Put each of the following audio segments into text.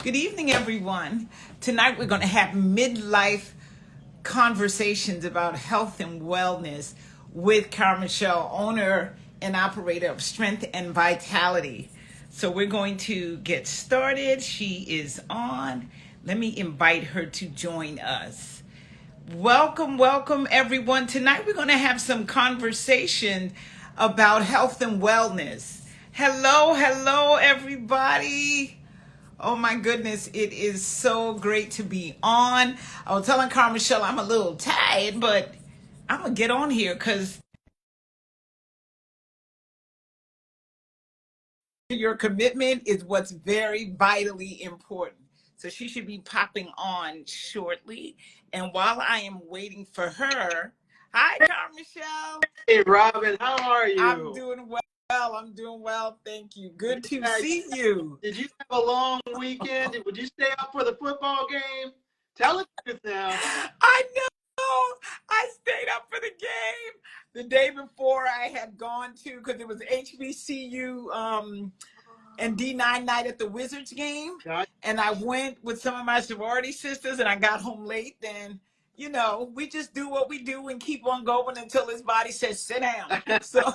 Good evening, everyone. Tonight we're going to have midlife conversations about health and wellness with Cara-Michele, owner and operator of Strength and Vitality. So we're going to get started. She is on. Let me invite her to join us. Welcome, welcome, everyone. Tonight we're going to have some conversation about health and wellness. Hello, hello, everybody. Oh my goodness, it is so great to be on. I was telling Cara-Michele I'm a little tired, but I'm gonna get on here because your commitment is what's very vitally important. So she should be popping on shortly. And while I am waiting for her, hi Cara-Michele. Hey, Robin, how are I'm you? doing well. I'm doing well. Thank you. Good to Yeah, see you. did you have a long weekend? Would you stay up for the football game? Tell the truth now. I know. I stayed up for the game the day before. I had gone to because it was HBCU and D9 night at the Wizards game, God, and I went with some of my sorority sisters, and I got home late. Then we just do what we do and keep on going until his body says sit down. So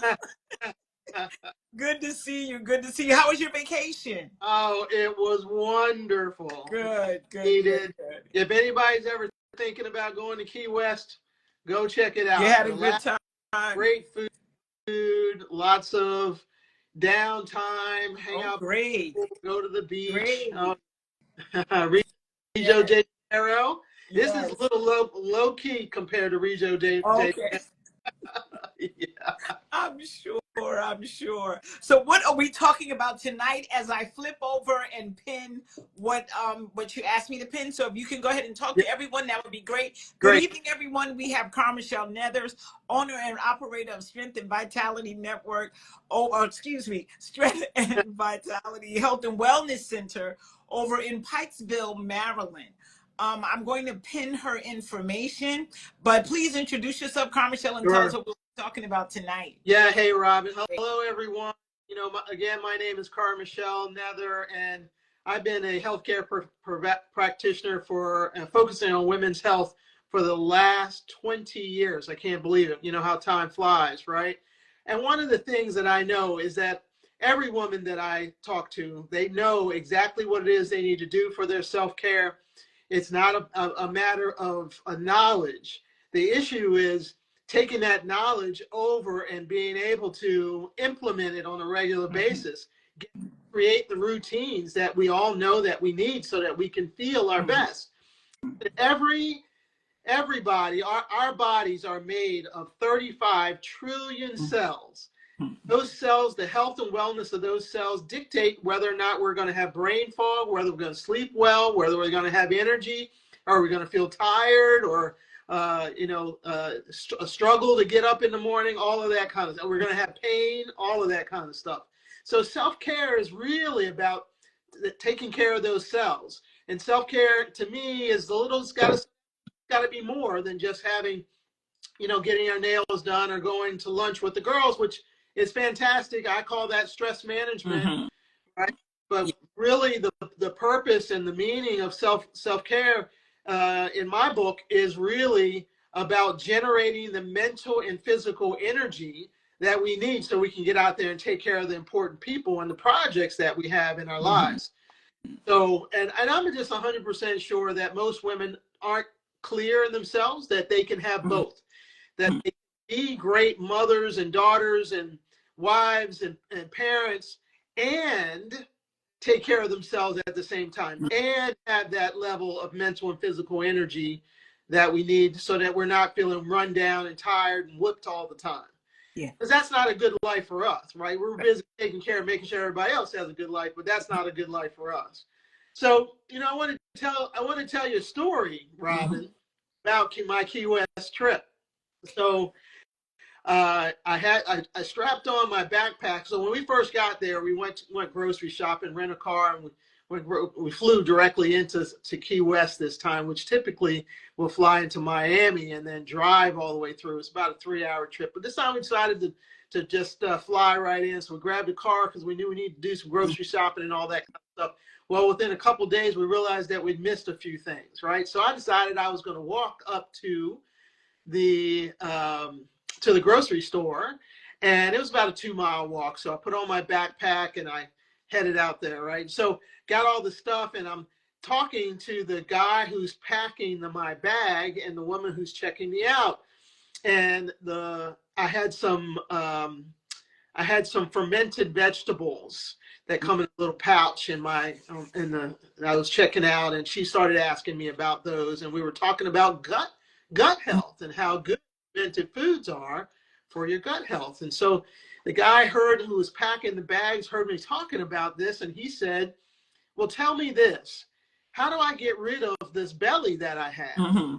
good to see you. Good to see you. How was your vacation? oh, it was wonderful. Good, good, good, Needed. good. If anybody's ever thinking about going to Key West, go check it You out. had a good Relax, time. great food, lots of downtime, hang Oh, out, great, go to the beach. great. Regio Yes, de Janeiro. This is a yes. little low key compared to Regio de Okay. yeah. I'm sure. I'm sure. So what are we talking about tonight as I flip over and pin what you asked me to pin? So if you can go ahead and talk Yeah, to everyone, that would be great. Good great. evening, everyone. We have Cara-Michele Nethers, owner and operator of Strength and Vitality Network, Strength and Vitality Health and Wellness Center over in Pikesville, Maryland. I'm going to pin her information, but please introduce yourself, Cara-Michele, and tell us Sure. what we're talking about tonight. Yeah. Hey, Robin. Hello, everyone. Again, my name is Cara-Michele Nether, and I've been a healthcare practitioner for focusing on women's health for the last 20 years. I can't believe it. You know how time flies, right? And one of the things that I know is that every woman that I talk to, they know exactly what it is they need to do for their self-care. It's not a matter of a knowledge. The issue is taking that knowledge over and being able to implement it on a regular basis, create the routines that we all know that we need so that we can feel our best. Everybody, our bodies are made of 35 trillion cells. Those cells, the health and wellness of those cells dictate whether or not we're going to have brain fog, whether we're going to sleep well, whether we're going to have energy, or we're going to feel tired, or a struggle to get up in the morning, all of that kind of stuff. We're going to have pain, all of that kind of stuff. So self-care is really about taking care of those cells. And self-care to me is it's got to be more than just having, getting our nails done or going to lunch with the girls, which is fantastic. I call that stress management, Mm-hmm. right? But really, the purpose and the meaning of self-care in my book is really about generating the mental and physical energy that we need so we can get out there and take care of the important people and the projects that we have in our Mm-hmm. lives. So, and I'm just 100% sure that most women aren't clear in themselves that they can have both, that they can be great mothers and daughters and wives and parents and take care of themselves at the same time and have that level of mental and physical energy that we need so that we're not feeling run down and tired and whipped all the time. Yeah. Because that's not a good life for us, right? We're busy taking care of making sure everybody else has a good life, but that's not a good life for us. So, I want to tell you a story, Mm-hmm. Robin, about my Key West trip. So I strapped on my backpack. So when we first got there, we went grocery shopping, rent a car, and we flew directly into Key West this time, which typically we'll fly into Miami and then drive all the way through. It's about a 3-hour trip, but this time we decided to just fly right in. So we grabbed a car because we knew we needed to do some grocery shopping and all that kind of stuff. Well, within a couple of days, we realized that we'd missed a few things, right? So I decided I was going to walk up to the grocery store, and it was about a 2-mile walk. So I put on my backpack and I headed out there, right? So got all the stuff, and I'm talking to the guy who's packing my bag and the woman who's checking me out. And I had some fermented vegetables that come in a little pouch I was checking out, and she started asking me about those, and we were talking about gut health and how good fermented foods are for your gut health. And so the guy who was packing the bags heard me talking about this, and he said, well, tell me this. How do I get rid of this belly that I have? Mm-hmm.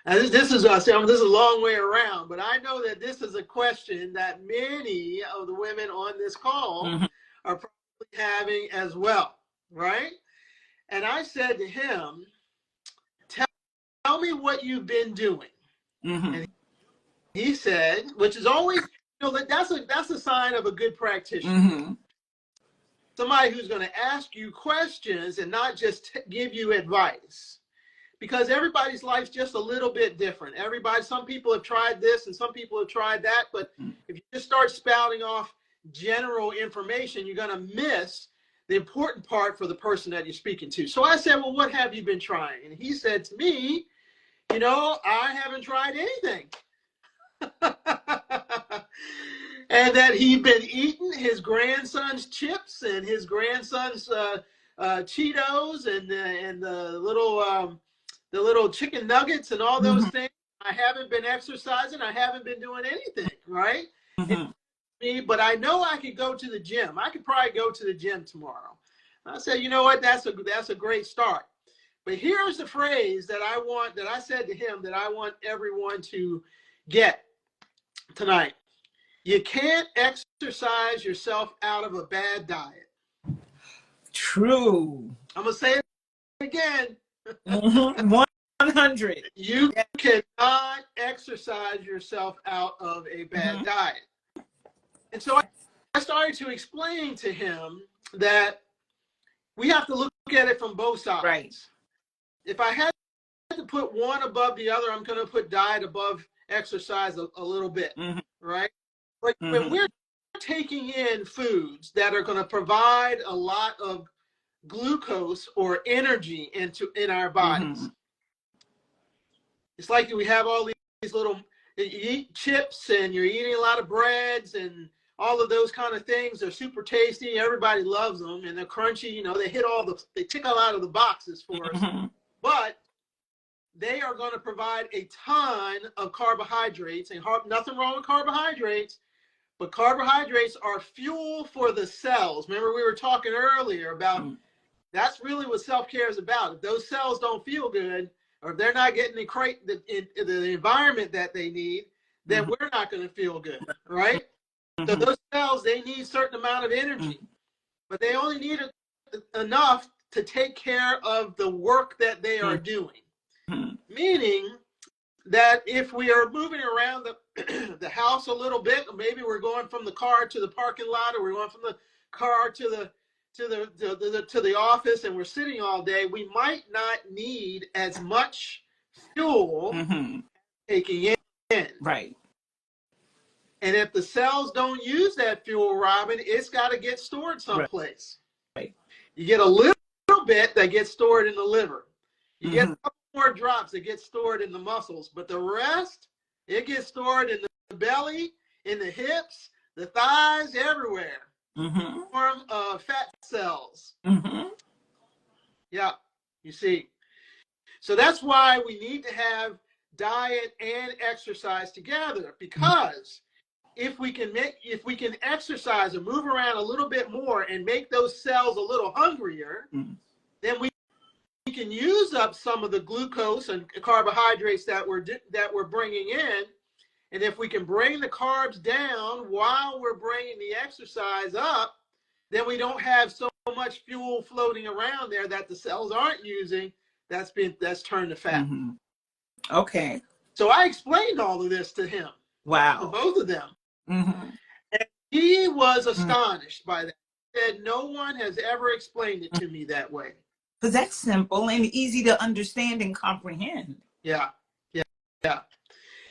Now, this is a long way around, but I know that this is a question that many of the women on this call mm-hmm. are probably having as well, right? And I said to him, tell me what you've been doing. Mm-hmm. And he said, which is always, that's a sign of a good practitioner. Mm-hmm. Somebody who's going to ask you questions and not just give you advice. Because everybody's life's just a little bit different. Some people have tried this and some people have tried that, but if you just start spouting off general information, you're going to miss the important part for the person that you're speaking to. So I said, well, what have you been trying? And he said to me, I haven't tried anything. And that he'd been eating his grandson's chips and his grandson's Cheetos and the little chicken nuggets and all those mm-hmm. things. I haven't been exercising. I haven't been doing anything, right? Mm-hmm. But I know I could go to the gym. I could probably go to the gym tomorrow. I said, you know what? That's a great start. But here's the phrase that I said to him that I want everyone to get tonight. You can't exercise yourself out of a bad diet. True. I'm going to say it again. Mm-hmm. 100. You cannot exercise yourself out of a bad mm-hmm. diet. And so I started to explain to him that we have to look at it from both sides. Right. If I had to put one above the other, I'm going to put diet above exercise a little bit, mm-hmm. right? But mm-hmm. when we're taking in foods that are going to provide a lot of glucose or energy in our bodies, mm-hmm. it's like we have all these little, you eat chips and you're eating a lot of breads and all of those kind of things. They're super tasty. Everybody loves them and they're crunchy. They tick all out of the boxes for us. Mm-hmm. But they are going to provide a ton of carbohydrates, and nothing wrong with carbohydrates, but carbohydrates are fuel for the cells. Remember, we were talking earlier about that's really what self-care is about. If those cells don't feel good, or if they're not getting the environment that they need, then mm-hmm. we're not going to feel good, right? Mm-hmm. So those cells, they need a certain amount of energy, mm-hmm. but they only need enough to take care of the work that they are doing. Mm-hmm. Meaning that if we are moving around the house a little bit, or maybe we're going from the car to the parking lot, or we're going from the car to the office, and we're sitting all day, we might not need as much fuel mm-hmm. taking in. Right. And if the cells don't use that fuel, Robin, it's got to get stored someplace. Right. You get a little bit that gets stored in the liver. You mm-hmm. get a couple more drops that get stored in the muscles, but the rest, it gets stored in the belly, in the hips, the thighs, everywhere. Mm-hmm. Form of fat cells. Mm-hmm. Yeah, you see. So that's why we need to have diet and exercise together, because if we can exercise and move around a little bit more and make those cells a little hungrier, mm-hmm. then we can use up some of the glucose and carbohydrates that we're bringing in. And if we can bring the carbs down while we're bringing the exercise up, then we don't have so much fuel floating around there that the cells aren't using that's turned to fat. Mm-hmm. Okay. So I explained all of this to him. for Wow. both of them. Mm-hmm. And he was astonished by that. He said, no one has ever explained it to me that way. Because that's simple and easy to understand and comprehend. Yeah, yeah, yeah.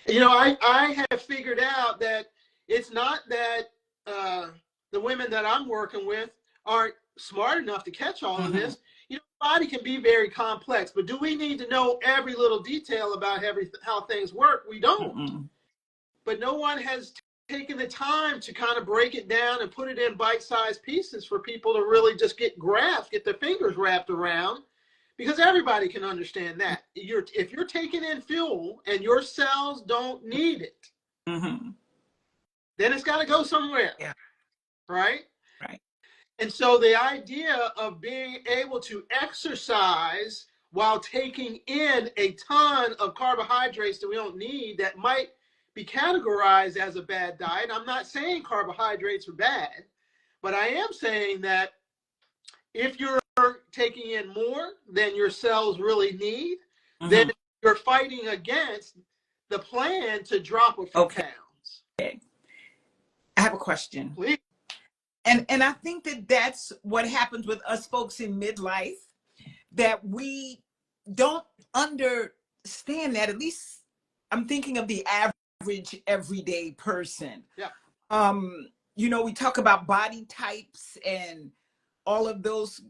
You know, I have figured out that it's not that the women that I'm working with aren't smart enough to catch all of this. You know, the body can be very complex, but do we need to know every little detail about how things work? We don't. Mm-mm. But no one has taken the time to kind of break it down and put it in bite-sized pieces for people to really just get their fingers wrapped around, because everybody can understand that. If you're taking in fuel and your cells don't need it, Mm-hmm. then it's got to go somewhere, Yeah. right? Right. And so the idea of being able to exercise while taking in a ton of carbohydrates that we don't need, that might be categorized as a bad diet. I'm not saying carbohydrates are bad, but I am saying that if you're taking in more than your cells really need, then you're fighting against the plan to drop a few pounds. I have a question. Please. And I think that that's what happens with us folks in midlife, that we don't understand that. At least I'm thinking of the average everyday person. Yeah. You know, we talk about body types and all of those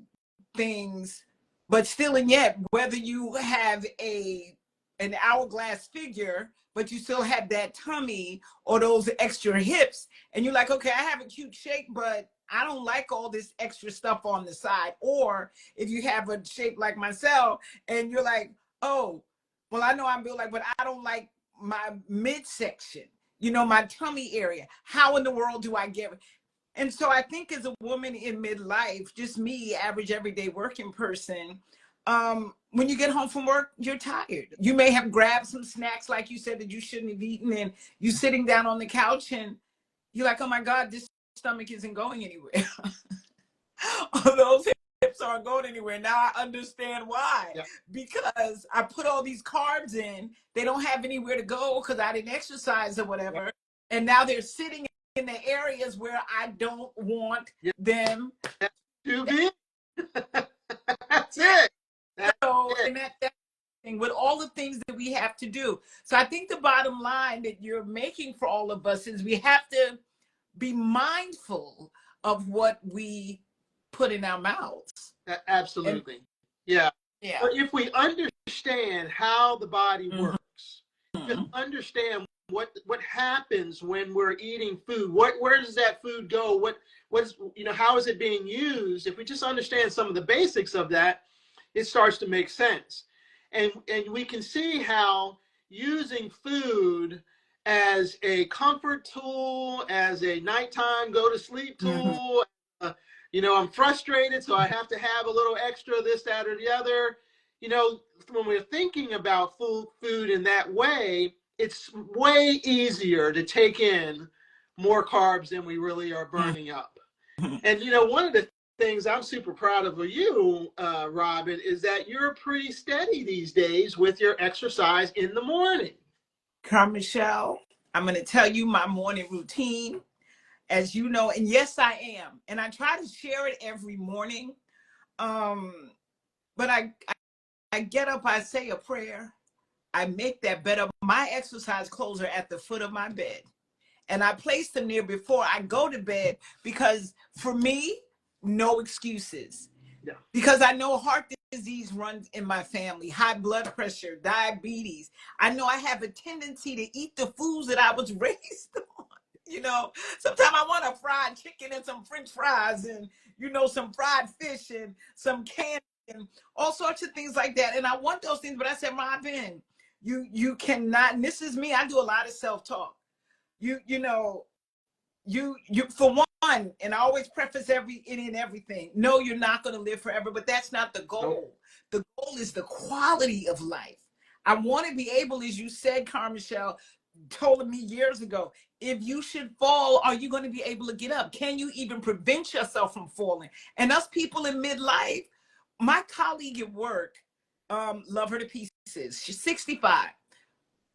things, but still and yet, whether you have an hourglass figure, but you still have that tummy or those extra hips, and you're like, okay, I have a cute shape, but I don't like all this extra stuff on the side. Or if you have a shape like myself and you're like, oh, well, I know I'm built like, but I don't like my midsection, you know, my tummy area. How in the world do I get? And so I think as a woman in midlife, just me, average everyday working person, when you get home from work, you're tired. You may have grabbed some snacks, like you said, that you shouldn't have eaten, and you sitting down on the couch and you're like, oh my God, this stomach isn't going anywhere. Those hips aren't going anywhere. Now I understand why. Yeah. Because I put all these carbs in, they don't have anywhere to go because I didn't exercise or whatever. Yeah. And now they're sitting in the areas where I don't want them to be. That's it. And that thing with all the things that we have to do. So I think the bottom line that you're making for all of us is we have to be mindful of what we put in our mouths. Absolutely. And, yeah. But if we understand how the body works, just understand what happens when we're eating food, where does that food go, what's, you know, how is it being used? If we just understand some of the basics of that, it starts to make sense. And we can see how using food as a comfort tool, as a nighttime go to sleep tool, you know, I'm frustrated, so I have to have a little extra this, that, or the other. You know, when we're thinking about food in that way, it's way easier to take in more carbs than we really are burning up. And, you know, one of the things I'm super proud of you, Robin, is that you're pretty steady these days with your exercise in the morning. Cara-Michele, I'm going to tell you my morning routine, as you know, and yes, I am. And I try to share it every morning. But I get up, I say a prayer, I make that bed up. My exercise clothes are at the foot of my bed. And I place them there before I go to bed because for me, no excuses. Yeah. Because I know heart disease runs in my family, high blood pressure, diabetes. I know I have a tendency to eat the foods that I was raised on. You know, sometimes I want a fried chicken and some French fries and, you know, some fried fish and some candy and all sorts of things like that. And I want those things, but I said, Robin, you cannot, and this is me, I do a lot of self-talk. You know, you for one, and I always preface any and everything, no, you're not going to live forever, but that's not the goal. The goal is the quality of life. I want to be able, as you said, Cara-Michele told me years ago, if you should fall, are you going to be able to get up? Can you even prevent yourself from falling? And us people in midlife, my colleague at work, love her to pieces. She's 65,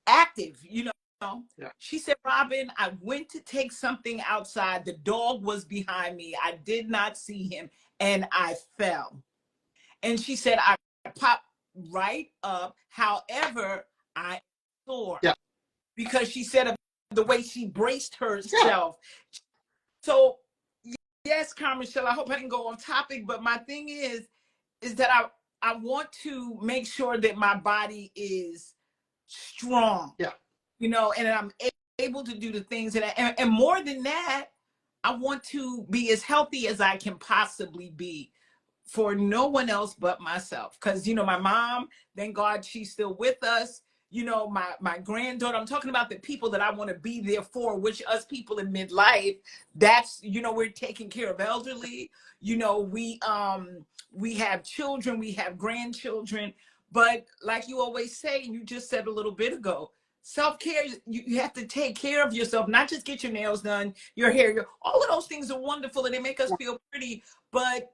active, you know, Yeah. She said, Robin, I went to take something outside. The dog was behind me. I did not see him and I fell. And she said, I popped right up. However, I sore. Yeah. Because she said of the way she braced Yeah. herself. So, yes, Cara-Michele, I hope I didn't go off topic, but my thing is that I want to make sure that my body is strong. Yeah. You know, and I'm able to do the things that and more than that, I want to be as healthy as I can possibly be for no one else but myself. Because, you know, my mom, thank God she's still with us. You know, my granddaughter, I'm talking about the people that I want to be there for, which us people in midlife, that's, you know, we're taking care of elderly. You know, we have children, we have grandchildren. But like you always say, and you just said a little bit ago, self-care, you have to take care of yourself, not just get your nails done, your hair, all of those things are wonderful and they make us feel pretty. But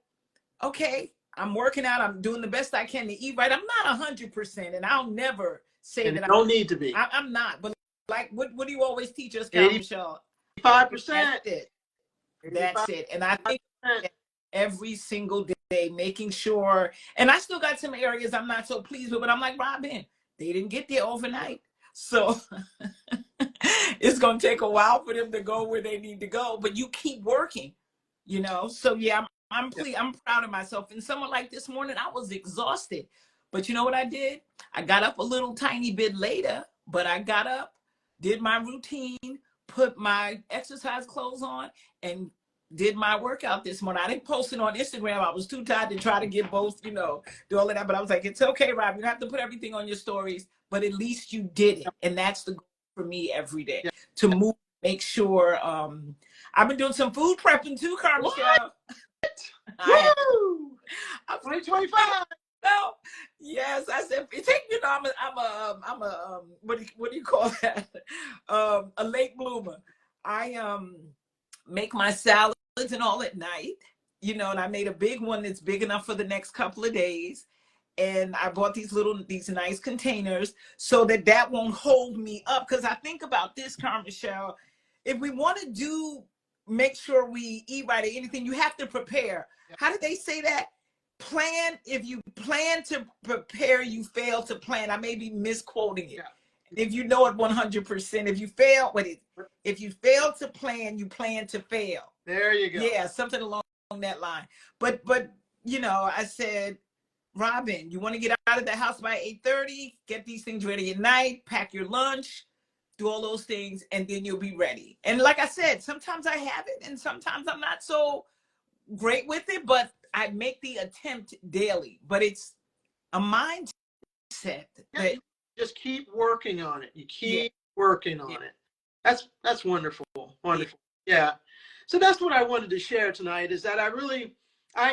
okay, I'm working out, I'm doing the best I can to eat right. I'm not 100%, and I'll never say And that don't need to be. I'm not. But like, what do you always teach us, 85%. Cara-Michele? That's it. That's it. And I think every single day, making sure, and I still got some areas I'm not so pleased with, but I'm like, Robin, they didn't get there overnight. So it's going to take a while for them to go where they need to go, but you keep working, you know? So yeah, I'm proud of myself. And someone like this morning, I was exhausted, but you know what I did? I got up a little tiny bit later, but I got up, did my routine, put my exercise clothes on, and did my workout this morning. I didn't post it on Instagram. I was too tired to try to get both, you know, do all of that. But I was like, it's okay, Rob. You don't have to put everything on your stories, but at least you did it. And that's the goal for me every day, to move, make sure. I've been doing some food prepping too, Cara-Michele. Woo! 2025. No, yes, I said, you know, I'm a what do you call that? A late bloomer. I make my salads and all at night, you know, and I made a big one that's big enough for the next couple of days. And I bought these nice containers so that won't hold me up. Because I think about this, Cara-Michele, if we want to make sure we eat right or anything, you have to prepare. How did they say that? Plan. If you plan to prepare, you fail to plan. I may be misquoting it. If you know it 100%, if you fail to plan, you plan to fail. There you go. Yeah, something along that line. But you know, I said, Robin, you want to get out of the house by 8:30, get these things ready at night, pack your lunch, do all those things, and then you'll be ready. And like I said, sometimes I have it and sometimes I'm not so great with it, but I make the attempt daily. But it's a mindset that you just keep working on it. You keep working on it. That's wonderful. Wonderful. Yeah. So that's what I wanted to share tonight, is that I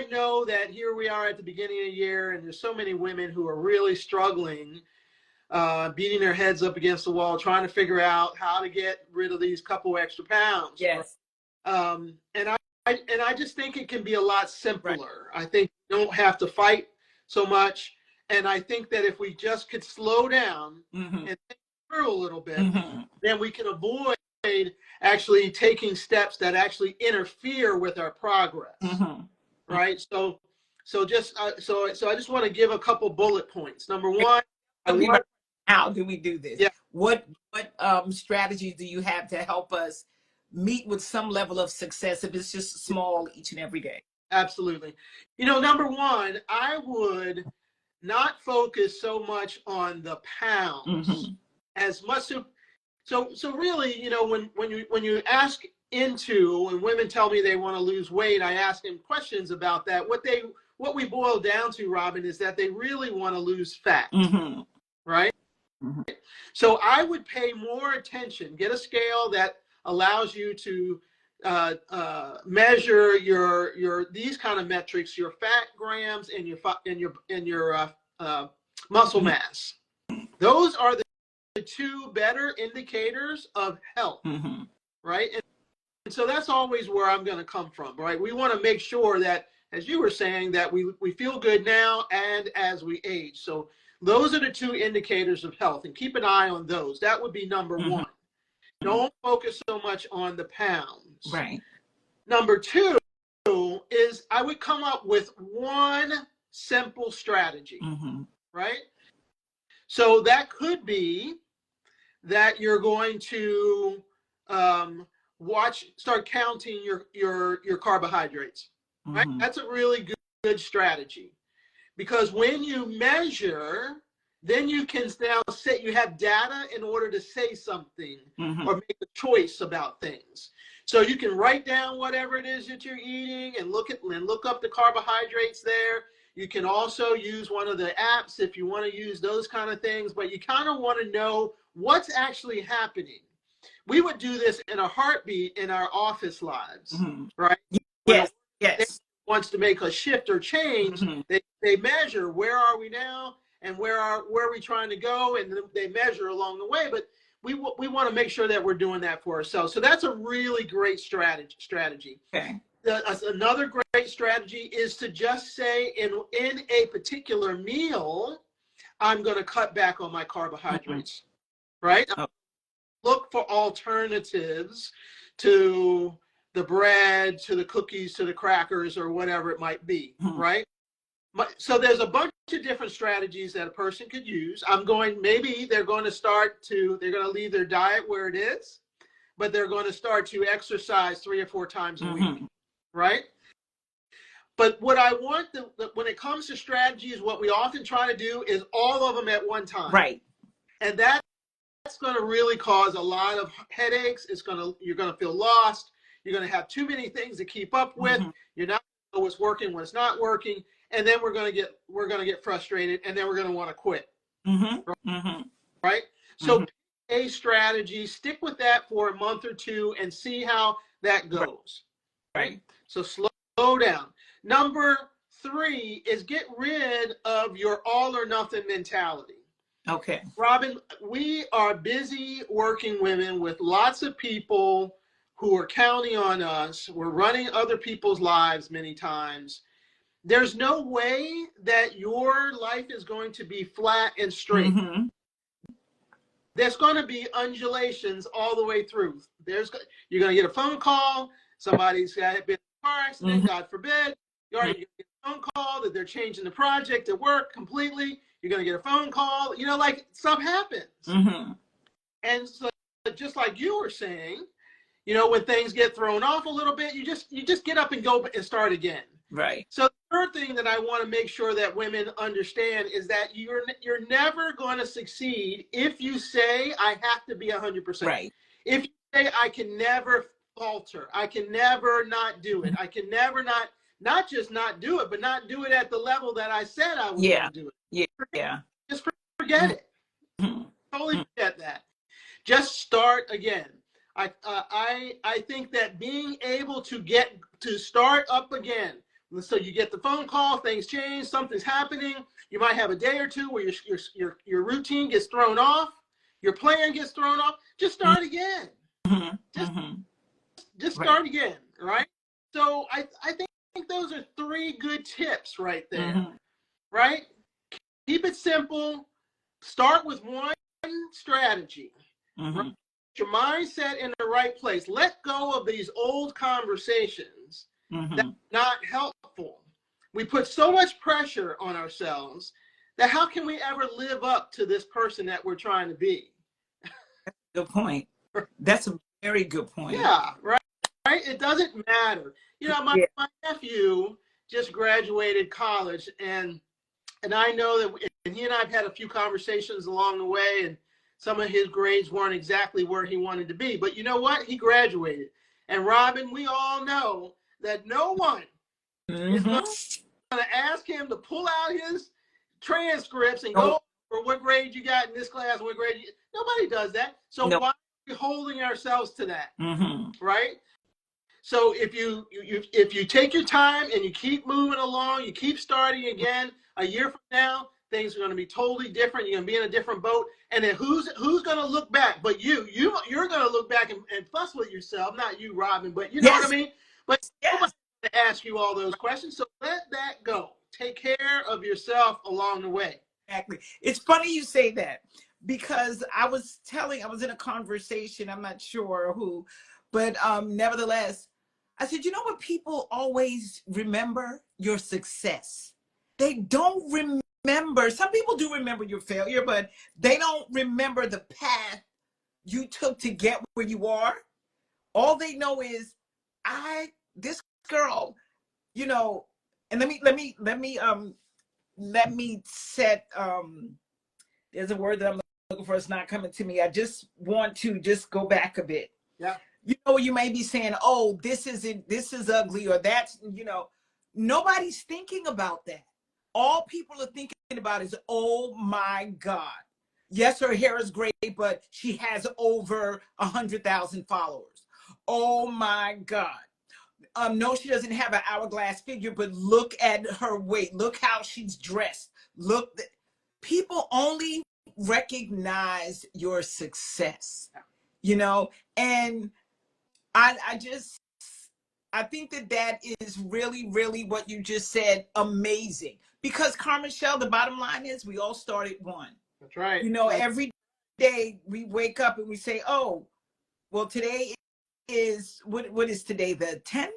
know that here we are at the beginning of the year, and there's so many women who are really struggling, beating their heads up against the wall, trying to figure out how to get rid of these couple extra pounds. Yes. And I just think it can be a lot simpler. Right. I think you don't have to fight so much. And I think that if we just could slow down and think through a little bit, then we can avoid actually taking steps that actually interfere with our progress. Right? So I just want to give a couple bullet points. Number one, how do we do this? Yeah. What strategies do you have to help us meet with some level of success if it's just small each and every day? Absolutely. You know, number one, I would not focus so much on the pounds as much. So really, you know, when you ask into, when women tell me they want to lose weight, I ask them questions about that. What we boil down to, Robin, is that they really want to lose fat, right? So I would pay more attention, get a scale that allows you to measure your these kind of metrics, your fat grams and your muscle mass. Those are the two better indicators of health, right? And so that's always where I'm going to come from, right? We want to make sure that, as you were saying, that we feel good now and as we age. So those are the two indicators of health, and keep an eye on those. That would be number one. Don't focus so much on the pounds. Right. Number two is I would come up with one simple strategy, right? So that could be that you're going to start counting your carbohydrates, right? That's a really good strategy, because when you measure, then you can now say you have data in order to say something or make a choice about things. So you can write down whatever it is that you're eating and look up the carbohydrates there. You can also use one of the apps if you want to use those kind of things, but you kind of want to know what's actually happening. We would do this in a heartbeat in our office lives, right? Yes. When wants to make a shift or change, they measure where are we now and where are we trying to go, and they measure along the way. But we want to make sure that we're doing that for ourselves. So that's a really great strategy. Okay. Another great strategy is to just say in a particular meal, I'm going to cut back on my carbohydrates, right? Look for alternatives to the bread, to the cookies, to the crackers, or whatever it might be, right? So there's a bunch of different strategies that a person could use. Maybe they're going to leave their diet where it is, but they're going to start to exercise 3 or 4 times a week, right? But what I want, when it comes to strategies, what we often try to do is all of them at one time. Right. And that's going to really cause a lot of headaches. You're going to feel lost. You're going to have too many things to keep up with. You're not going to know what's working, what's not working. And then we're going to get frustrated, and then we're going to want to quit. Right? So pick a strategy, stick with that for a month or two, and see how that goes. Right? So slow down. Number 3 is get rid of your all or nothing mentality. Okay. Robin, we are busy working women with lots of people who are counting on us. We're running other people's lives many times. There's no way that your life is going to be flat and straight. There's going to be undulations all the way through. You're going to get a phone call. Somebody's been in a car accident, God forbid. You're going to get a phone call that they're changing the project at work completely. You're going to get a phone call. Stuff happens. And so just like you were saying, when things get thrown off a little bit, you just get up and go and start again. Right. So the third thing that I want to make sure that women understand is that you're never going to succeed if you say I have to be 100%. Right. If you say I can never falter, I can never not do it, I can never not just not do it, but not do it at the level that I said I was going to do it. Yeah. Just forget it. Totally forget that. Just start again. I think that being able to start up again. So you get the phone call, things change, something's happening. You might have a day or two where your routine gets thrown off, your plan gets thrown off. Just start again. Just start again, right? So I think those are 3 good tips right there, right? Keep it simple. Start with one strategy. Right? Your mindset in the right place. Let go of these old conversations that are not helpful. We put so much pressure on ourselves that how can we ever live up to this person that we're trying to be? Good point. That's a very good point. Yeah, right. It doesn't matter. My nephew just graduated college, and I know that he and I have had a few conversations along the way, and some of his grades weren't exactly where he wanted to be. But you know what? He graduated. And Robin, we all know that no one is going to ask him to pull out his transcripts and go over what grade you got in this class, what grade nobody does that. So why are we holding ourselves to that? Right? So if you take your time and you keep moving along, you keep starting again, a year from now, things are going to be totally different. You're going to be in a different boat. And then who's going to look back? But you're going to look back and fuss with yourself. Not you, Robin, but you know what I mean? But nobody's going to ask you all those questions. So let that go. Take care of yourself along the way. Exactly. It's funny you say that, because I was in a conversation, I'm not sure who, but nevertheless, I said, you know what? People always remember your success. They don't remember, some people do remember your failure, but they don't remember the path you took to get where you are. All they know is, this girl, you know, and let me set, there's a word that I'm looking for, it's not coming to me. I just want to just go back a bit. Yeah. You know, you may be saying, oh, this is ugly, or that's, nobody's thinking about that. All people are thinking about is, oh my God. Yes, her hair is great, but she has over 100,000 followers. Oh my God. No, she doesn't have an hourglass figure, but look at her weight. Look how she's dressed. People only recognize your success, and I think that is really, really what you just said, amazing. Because Cara-Michele, the bottom line is we all start at one. That's right. Every day we wake up and we say, oh, well, today is, what is today, the 10th?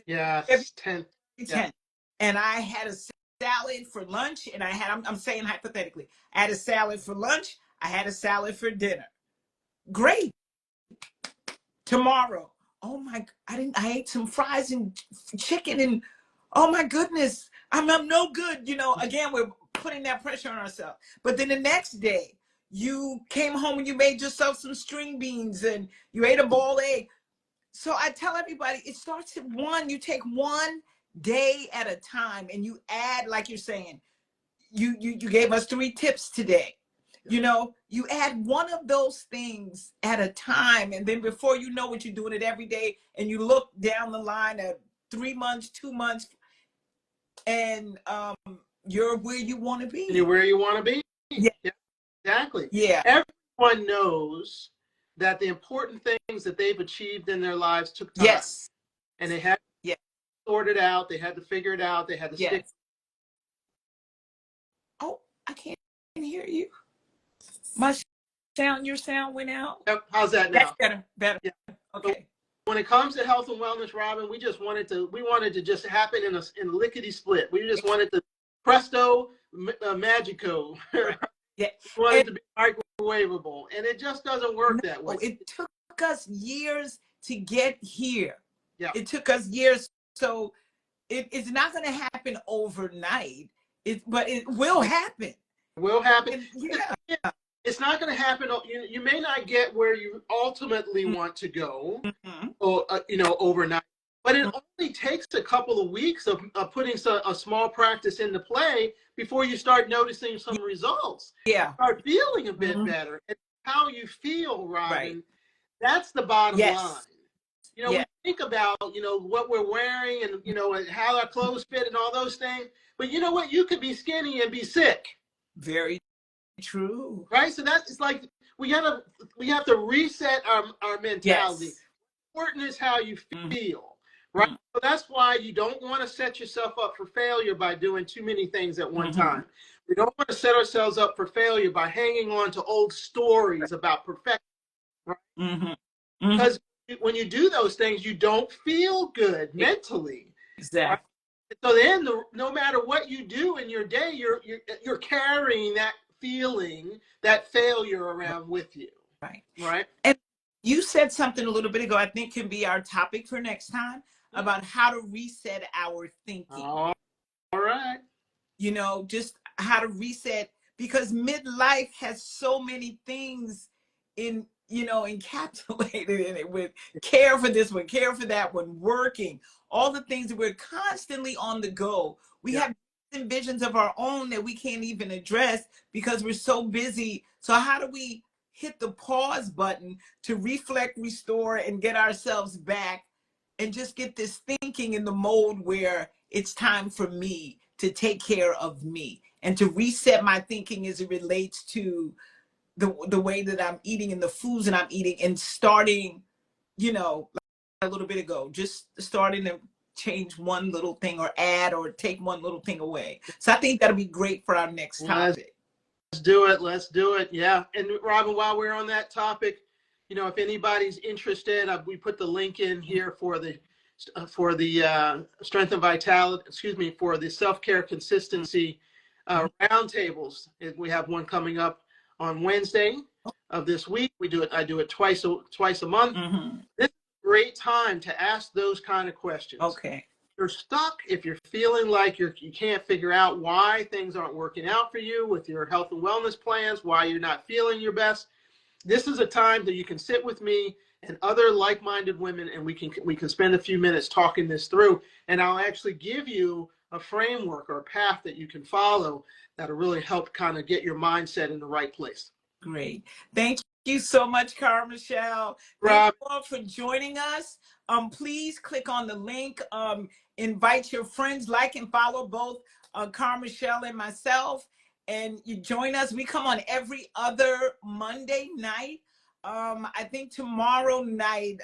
Yes, 10th. 10th. Yeah. And I had a salad for lunch, and I'm saying hypothetically, I had a salad for lunch, I had a salad for dinner. Great. Tomorrow, oh my, I ate some fries and chicken, and oh my goodness, I'm no good. Again, we're putting that pressure on ourselves. But then the next day, you came home and you made yourself some string beans and you ate a boiled egg. So I tell everybody, it starts at one. You take one day at a time, and you add, like you're saying, you gave us 3 tips today. You add one of those things at a time, and then before you know it, you're doing it every day, and you look down the line at 3 months, 2 months, and you're where you want to be. You're where you want to be. Yeah. Yeah, exactly. Yeah. Everyone knows that the important things that they've achieved in their lives took time. Yes. And they had to sort it out. They had to figure it out. They had to stick. Oh, I can't hear you. Your sound went out. How's that now? That's better. Yeah. Okay. So when it comes to health and wellness, Robin, we wanted to just happen in a lickety split. We just wanted to presto magico. Yeah. We wanted to be microwavable, and it just doesn't work that way. It took us years to get here. Yeah. It took us years, so it's not going to happen overnight. But it will happen. It will happen. Yeah. It's not going to happen. You may not get where you ultimately want to go, or overnight. But it only takes a couple of weeks of putting a small practice into play before you start noticing some results. Yeah. Start feeling a bit better. And how you feel, Robin, that's the bottom line. We think about, what we're wearing and how our clothes fit and all those things. But you know what? You could be skinny and be sick. Very true. Right? So it's like we have to reset our mentality. Yes. Important is how you feel. Right? So that's why you don't want to set yourself up for failure by doing too many things at one time. We don't want to set ourselves up for failure by hanging on to old stories about perfection. Right? Because when you do those things, you don't feel good mentally. Exactly. Right? So then, no matter what you do in your day, you're carrying that feeling, that failure around with you. Right. And you said something a little bit ago, I think can be our topic for next time, about how to reset our thinking. All right. Just how to reset, because midlife has so many things encapsulated in it, with care for this one, care for that one, working, all the things that we're constantly on the go. We have visions of our own that we can't even address because we're so busy. So how do we hit the pause button to reflect, restore, and get ourselves back, and just get this thinking in the mode where it's time for me to take care of me, and to reset my thinking as it relates to the way that I'm eating and the foods that I'm eating, and starting, like a little bit ago, just starting to change one little thing, or add or take one little thing away. So I think that'll be great for our next topic. do it. Let's do it. Yeah. And Robin, while we're on that topic, if anybody's interested, we put the link in here for the strength and vitality, for the self-care consistency roundtables. We have one coming up on Wednesday of this week. I do it twice a month. Mm-hmm. This is a great time to ask those kind of questions. Okay. If you're stuck, if you're feeling like you can't figure out why things aren't working out for you with your health and wellness plans, why you're not feeling your best, this is a time that you can sit with me and other like-minded women, and we can spend a few minutes talking this through, and I'll actually give you a framework or a path that you can follow that'll really help kind of get your mindset in the right place. Great. Thank you so much, Cara-Michele. Rob, thank you all for joining us. Please click on the link. Invite your friends, like and follow both Cara-Michele and myself. And you join us. We come on every other Monday night. I think tomorrow night,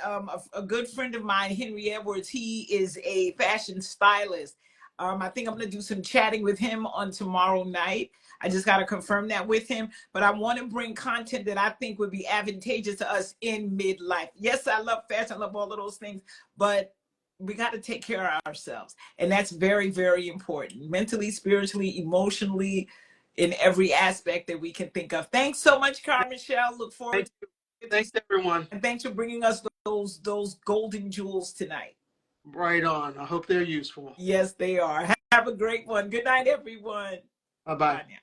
a good friend of mine, Henry Edwards, he is a fashion stylist. I think I'm going to do some chatting with him on tomorrow night. I just got to confirm that with him. But I want to bring content that I think would be advantageous to us in midlife. Yes, I love fashion. I love all of those things. But we got to take care of ourselves. And that's very, very important. Mentally, spiritually, emotionally, in every aspect that we can think of. Thanks so much, Cara-Michele. Look forward to it. Thanks, everyone. And thanks for bringing us those golden jewels tonight. Right on. I hope they're useful. Yes, they are. Have a great one. Good night, everyone. Bye-bye. Bye now.